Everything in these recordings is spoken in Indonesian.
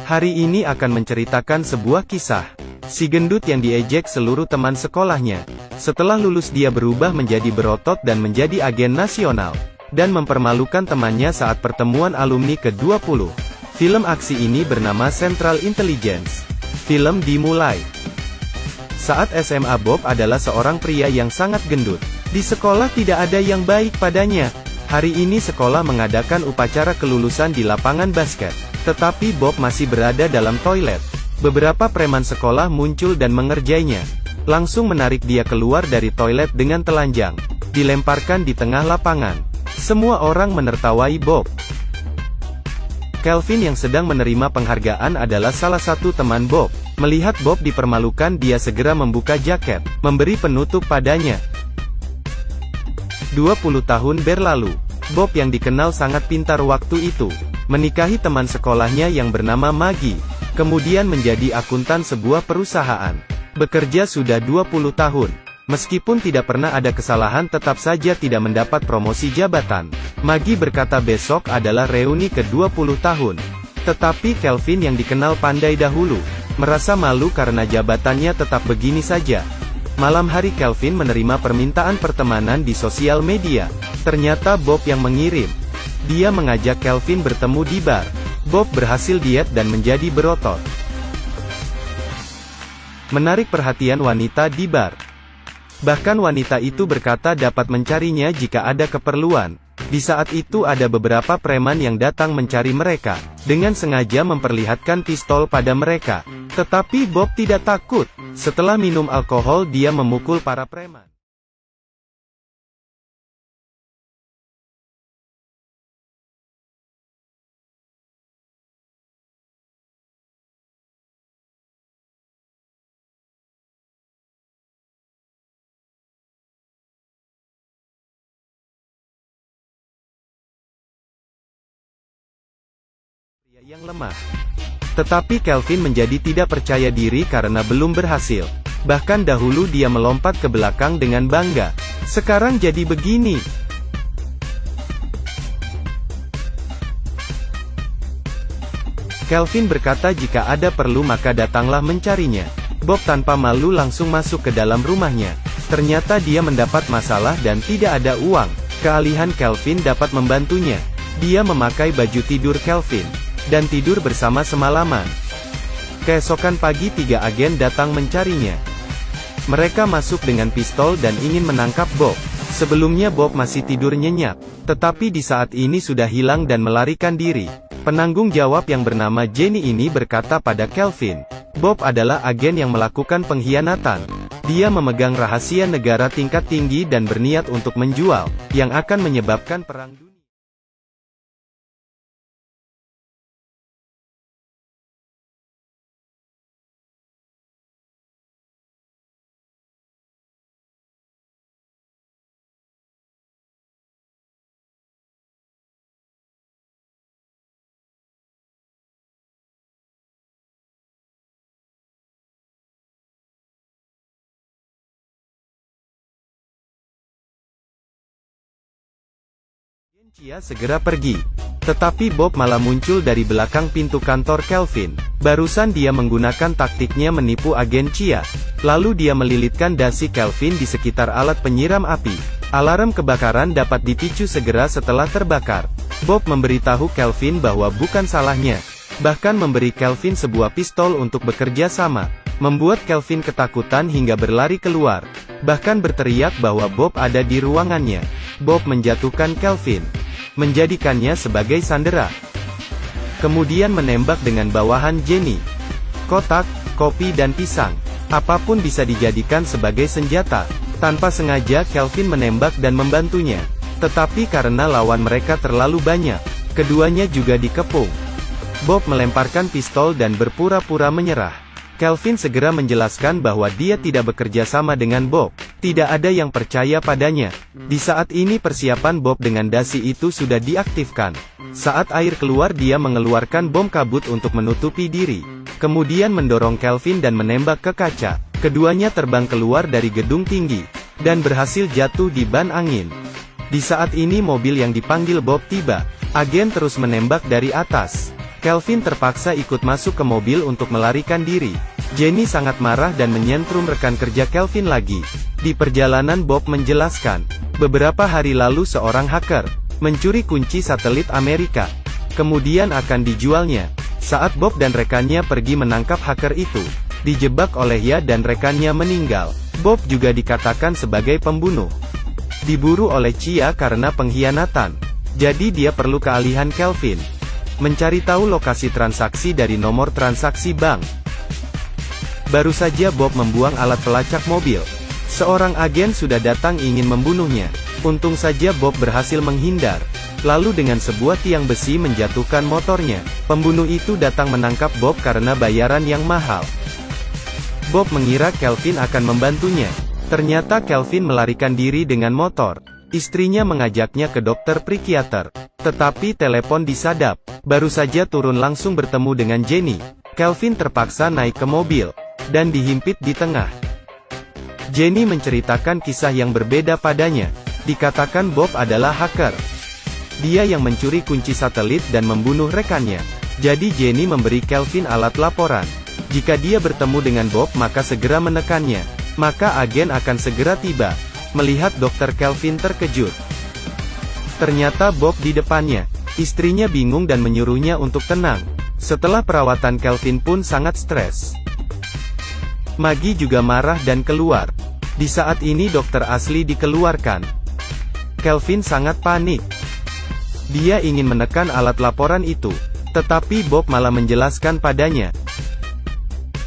Hari ini akan menceritakan sebuah kisah. Si gendut yang diejek seluruh teman sekolahnya. Setelah lulus dia berubah menjadi berotot dan menjadi agen nasional. Dan mempermalukan temannya saat pertemuan alumni ke-20. Film aksi ini bernama Central Intelligence. Film dimulai. Saat SMA Bob adalah seorang pria yang sangat gendut. Di sekolah tidak ada yang baik padanya. Hari ini sekolah mengadakan upacara kelulusan di lapangan basket. Tetapi Bob masih berada dalam toilet. Beberapa preman sekolah muncul dan mengerjainya. Langsung menarik dia keluar dari toilet dengan telanjang. Dilemparkan di tengah lapangan. Semua orang menertawai Bob. Kelvin yang sedang menerima penghargaan adalah salah satu teman Bob. Melihat Bob dipermalukan, dia segera membuka jaket, memberi penutup padanya. 20 tahun berlalu. Bob yang dikenal sangat pintar waktu itu, menikahi teman sekolahnya yang bernama Maggie. Kemudian menjadi akuntan sebuah perusahaan. Bekerja sudah 20 tahun. Meskipun tidak pernah ada kesalahan, tetap saja tidak mendapat promosi jabatan. Maggie berkata besok adalah reuni ke-20 tahun. Tetapi Kelvin yang dikenal pandai dahulu, merasa malu karena jabatannya tetap begini saja. Malam hari Kelvin menerima permintaan pertemanan di sosial media. Ternyata Bob yang mengirim. Dia mengajak Kelvin bertemu di bar. Bob berhasil diet dan menjadi berotot. Menarik perhatian wanita di bar. Bahkan wanita itu berkata dapat mencarinya jika ada keperluan. Di saat itu ada beberapa preman yang datang mencari mereka, dengan sengaja memperlihatkan pistol pada mereka. Tetapi Bob tidak takut. Setelah minum alkohol dia memukul para preman. Yang lemah. Tetapi Kelvin menjadi tidak percaya diri karena belum berhasil. Bahkan dahulu dia melompat ke belakang dengan bangga. Sekarang jadi begini. Kelvin berkata jika ada perlu maka datanglah mencarinya. Bob tanpa malu langsung masuk ke dalam rumahnya. Ternyata dia mendapat masalah dan tidak ada uang. Keahlian Kelvin dapat membantunya. Dia memakai baju tidur Kelvin dan tidur bersama semalaman. Keesokan pagi 3 agen datang mencarinya. Mereka masuk dengan pistol dan ingin menangkap Bob. Sebelumnya Bob masih tidur nyenyak, tetapi di saat ini sudah hilang dan melarikan diri. Penanggung jawab yang bernama Jenny ini berkata pada Kelvin, Bob adalah agen yang melakukan pengkhianatan. Dia memegang rahasia negara tingkat tinggi dan berniat untuk menjual, yang akan menyebabkan perang dunia. Chia segera pergi. Tetapi Bob malah muncul dari belakang pintu kantor Kelvin. Barusan dia menggunakan taktiknya menipu agen Chia. Lalu dia melilitkan dasi Kelvin di sekitar alat penyiram api. Alarm kebakaran dapat dipicu segera setelah terbakar. Bob memberitahu Kelvin bahwa bukan salahnya. Bahkan memberi Kelvin sebuah pistol untuk bekerja sama. Membuat Kelvin ketakutan hingga berlari keluar. Bahkan berteriak bahwa Bob ada di ruangannya. Bob menjatuhkan Kelvin, menjadikannya sebagai sandera. Kemudian menembak dengan bawahan Jenny. Kotak, kopi dan pisang. Apapun bisa dijadikan sebagai senjata. Tanpa sengaja Kelvin menembak dan membantunya. Tetapi karena lawan mereka terlalu banyak, keduanya juga dikepung. Bob melemparkan pistol dan berpura-pura menyerah. Kelvin segera menjelaskan bahwa dia tidak bekerja sama dengan Bob. Tidak ada yang percaya padanya. Di saat ini persiapan Bob dengan dasi itu sudah diaktifkan. Saat air keluar dia mengeluarkan bom kabut untuk menutupi diri. Kemudian mendorong Kelvin dan menembak ke kaca. Keduanya terbang keluar dari gedung tinggi. Dan berhasil jatuh di ban angin. Di saat ini mobil yang dipanggil Bob tiba. Agen terus menembak dari atas. Kelvin terpaksa ikut masuk ke mobil untuk melarikan diri. Jenny sangat marah dan menyentrum rekan kerja Kelvin lagi. Di perjalanan Bob menjelaskan, beberapa hari lalu seorang hacker mencuri kunci satelit Amerika. Kemudian akan dijualnya. Saat Bob dan rekannya pergi menangkap hacker itu, dijebak oleh Ya dan rekannya meninggal. Bob juga dikatakan sebagai pembunuh. Diburu oleh Chia karena pengkhianatan. Jadi dia perlu keahlian Kelvin mencari tahu lokasi transaksi dari nomor transaksi bank. Baru saja Bob membuang alat pelacak mobil, seorang agen sudah datang ingin membunuhnya. Untung saja Bob berhasil menghindar. Lalu dengan sebuah tiang besi menjatuhkan motornya. Pembunuh itu datang menangkap Bob karena bayaran yang mahal. Bob mengira Kelvin akan membantunya. Ternyata Kelvin melarikan diri dengan motor. Istrinya mengajaknya ke dokter psikiater. Tetapi telepon disadap. Baru saja turun langsung bertemu dengan Jenny. Kelvin terpaksa naik ke mobil dan dihimpit di tengah. Jenny menceritakan kisah yang berbeda padanya. Dikatakan Bob adalah hacker. Dia yang mencuri kunci satelit dan membunuh rekannya. Jadi Jenny memberi Kelvin alat laporan. Jika dia bertemu dengan Bob maka segera menekannya. Maka agen akan segera tiba. Melihat dokter Kelvin terkejut. Ternyata Bob di depannya. Istrinya bingung dan menyuruhnya untuk tenang. Setelah perawatan Kelvin pun sangat stres. Maggie juga marah dan keluar. Di saat ini dokter asli dikeluarkan. Kelvin sangat panik. Dia ingin menekan alat laporan itu. Tetapi Bob malah menjelaskan padanya.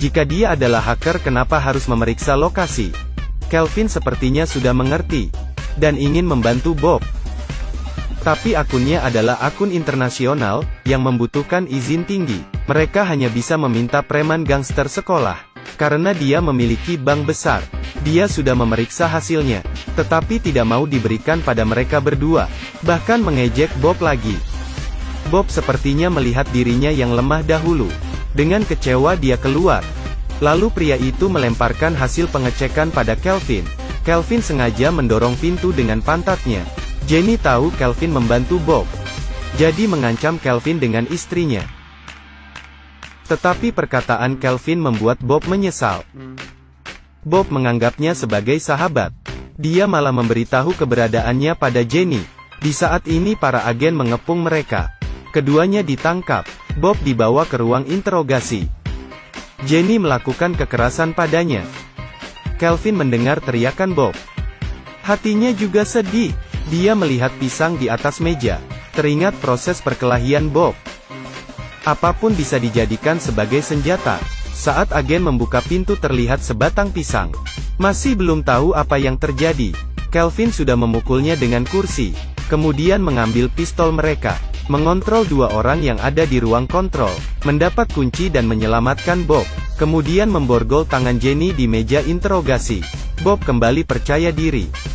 Jika dia adalah hacker kenapa harus memeriksa lokasi? Kelvin sepertinya sudah mengerti. Dan ingin membantu Bob. Tapi akunnya adalah akun internasional, yang membutuhkan izin tinggi. Mereka hanya bisa meminta preman gangster sekolah. Karena dia memiliki bank besar. Dia sudah memeriksa hasilnya. Tetapi tidak mau diberikan pada mereka berdua. Bahkan mengejek Bob lagi. Bob sepertinya melihat dirinya yang lemah dahulu. Dengan kecewa dia keluar. Lalu pria itu melemparkan hasil pengecekan pada Kelvin. Kelvin sengaja mendorong pintu dengan pantatnya. Jenny tahu Kelvin membantu Bob. Jadi mengancam Kelvin dengan istrinya. Tetapi perkataan Kelvin membuat Bob menyesal. Bob menganggapnya sebagai sahabat. Dia malah memberitahu keberadaannya pada Jenny. Di saat ini para agen mengepung mereka. Keduanya ditangkap. Bob dibawa ke ruang interogasi. Jenny melakukan kekerasan padanya. Kelvin mendengar teriakan Bob. Hatinya juga sedih. Dia melihat pisang di atas meja. Teringat proses perkelahian Bob. Apapun bisa dijadikan sebagai senjata. Saat agen membuka pintu terlihat sebatang pisang. Masih belum tahu apa yang terjadi. Kelvin sudah memukulnya dengan kursi. Kemudian mengambil pistol mereka. Mengontrol dua orang yang ada di ruang kontrol. Mendapat kunci dan menyelamatkan Bob. Kemudian memborgol tangan Jenny di meja interogasi. Bob kembali percaya diri.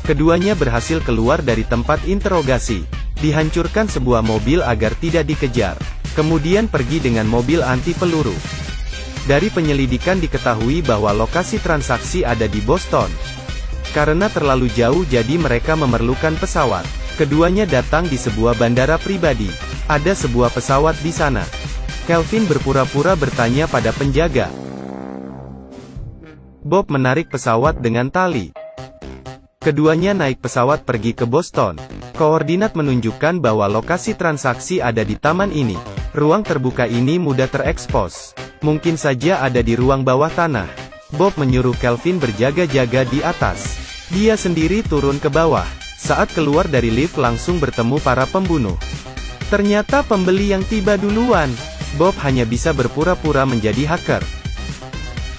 Keduanya berhasil keluar dari tempat interogasi. Dihancurkan sebuah mobil agar tidak dikejar. Kemudian pergi dengan mobil anti peluru. Dari penyelidikan diketahui bahwa lokasi transaksi ada di Boston. Karena terlalu jauh jadi mereka memerlukan pesawat. Keduanya datang di sebuah bandara pribadi. Ada sebuah pesawat di sana. Kelvin berpura-pura bertanya pada penjaga. Bob menarik pesawat dengan tali. Keduanya naik pesawat pergi ke Boston. Koordinat menunjukkan bahwa lokasi transaksi ada di taman ini. Ruang terbuka ini mudah terekspos. Mungkin saja ada di ruang bawah tanah. Bob menyuruh Kelvin berjaga-jaga di atas. Dia sendiri turun ke bawah. Saat keluar dari lift langsung bertemu para pembunuh. Ternyata pembeli yang tiba duluan. Bob hanya bisa berpura-pura menjadi hacker.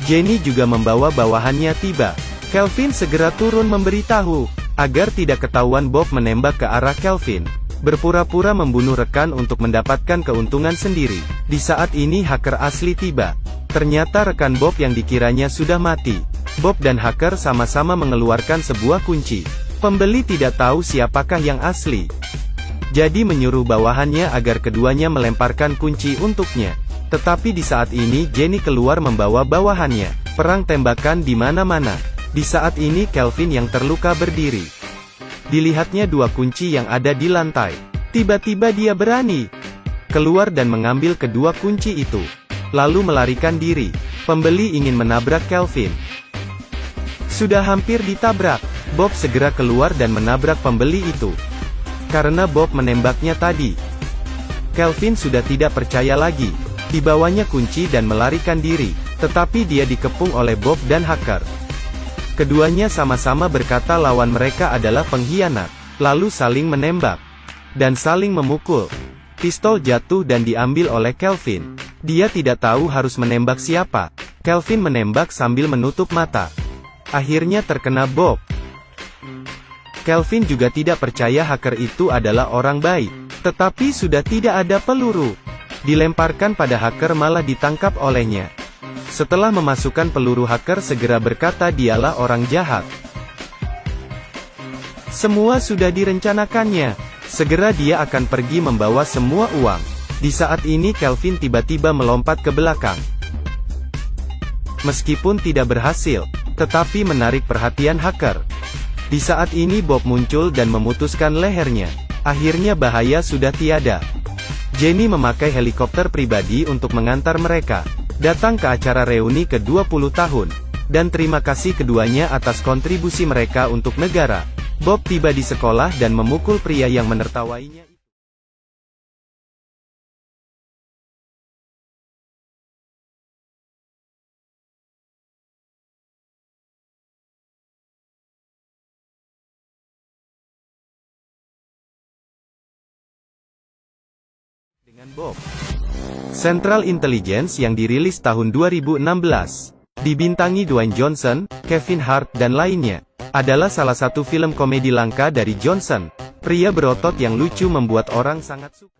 Jenny juga membawa bawahannya tiba. Kelvin segera turun memberitahu, agar tidak ketahuan Bob menembak ke arah Kelvin. Berpura-pura membunuh rekan untuk mendapatkan keuntungan sendiri. Di saat ini hacker asli tiba. Ternyata rekan Bob yang dikiranya sudah mati. Bob dan hacker sama-sama mengeluarkan sebuah kunci. Pembeli tidak tahu siapakah yang asli. Jadi menyuruh bawahannya agar keduanya melemparkan kunci untuknya. Tetapi di saat ini Jenny keluar membawa bawahannya. Perang tembakan di mana-mana. Di saat ini Kelvin yang terluka berdiri. Dilihatnya dua kunci yang ada di lantai. Tiba-tiba dia berani keluar dan mengambil kedua kunci itu, lalu melarikan diri. Pembeli ingin menabrak Kelvin. Sudah hampir ditabrak. Bob segera keluar dan menabrak pembeli itu. Karena Bob menembaknya tadi, Kelvin sudah tidak percaya lagi. Dibawanya kunci dan melarikan diri, tetapi dia dikepung oleh Bob dan hacker. Keduanya sama-sama berkata lawan mereka adalah pengkhianat, lalu saling menembak dan saling memukul. Pistol jatuh dan diambil oleh Kelvin. Dia tidak tahu harus menembak siapa. Kelvin menembak sambil menutup mata. Akhirnya terkena Bob. Kelvin juga tidak percaya hacker itu adalah orang baik. Tetapi sudah tidak ada peluru dilemparkan pada hacker, malah ditangkap olehnya. Setelah memasukkan peluru, hacker segera berkata dialah orang jahat. Semua sudah direncanakannya. Segera dia akan pergi membawa semua uang. Di saat ini Kelvin tiba-tiba melompat ke belakang. Meskipun tidak berhasil, tetapi menarik perhatian hacker. Di saat ini Bob muncul dan memutuskan lehernya. Akhirnya bahaya sudah tiada. Jenny memakai helikopter pribadi untuk mengantar mereka datang ke acara reuni ke-20 tahun. Dan terima kasih keduanya atas kontribusi mereka untuk negara. Bob tiba di sekolah dan memukul pria yang menertawainya. Dengan Bob. Central Intelligence yang dirilis tahun 2016, dibintangi Dwayne Johnson, Kevin Hart dan lainnya, adalah salah satu film komedi langka dari Johnson. Pria berotot yang lucu membuat orang sangat suka.